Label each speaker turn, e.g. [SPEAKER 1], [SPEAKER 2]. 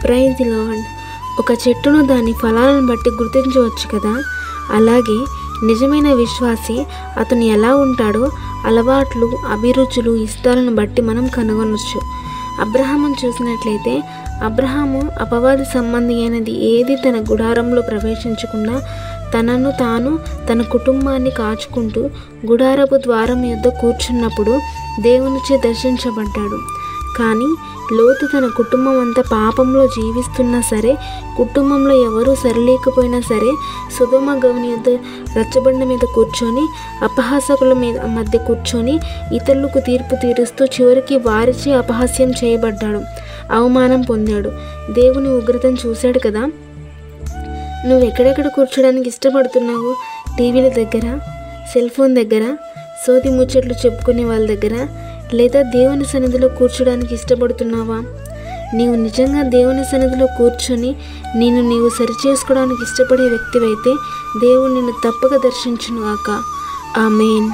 [SPEAKER 1] Praise the lord. ఒక చెట్టును దాని ఫలాలను బట్టి గుర్తించవచ్చు కదా. అలాగే నిజమైన విశ్వాసి అతను ఎలా ఉంటాడో అలవాట్లు, అభిరుచులు, ఇష్టాలను బట్టి మనం కనుగొనవచ్చు. అబ్రహామును చూసినట్లయితే అబ్రహాము అపవాది సంబంధి అయినది ఏది తన గుడారంలో ప్రవేశించకుండా తనను తాను తన కుటుంబాన్ని కాచుకుంటూ గుడారపు ద్వారం యొద్ద కూర్చున్నప్పుడు దేవునిచే దర్శించబడ్డాడు. కానీ లోతు తన కుటుంబం అంతా పాపంలో జీవిస్తున్నా సరే, కుటుంబంలో ఎవరూ సరిలేకపోయినా సరే, సొదొమ గోమొర్రా యొద్ద రచ్చబండ మీద కూర్చొని అపహాసకుల మధ్య కూర్చొని ఇతరులకు తీర్పు తీరుస్తూ చివరికి వారిచే అపహాస్యం చేయబడ్డాడు, అవమానం పొందాడు. దేవుని ఉగ్రతను చూశాడు కదా. నువ్వు ఎక్కడెక్కడ కూర్చోడానికి ఇష్టపడుతున్నావు? టీవీల దగ్గర, సెల్ ఫోన్ దగ్గర, సోది ముచ్చట్లు చెప్పుకునే వాళ్ళ దగ్గర, లేదా దేవుని సన్నిధిలో కూర్చోడానికి ఇష్టపడుతున్నావా? నీవు నిజంగా దేవుని సన్నిధిలో కూర్చొని నీవు సరిచేసుకోవడానికి ఇష్టపడే వ్యక్తివైతే దేవుడు నిన్ను తప్పక దర్శించును గాక. ఆమేన్.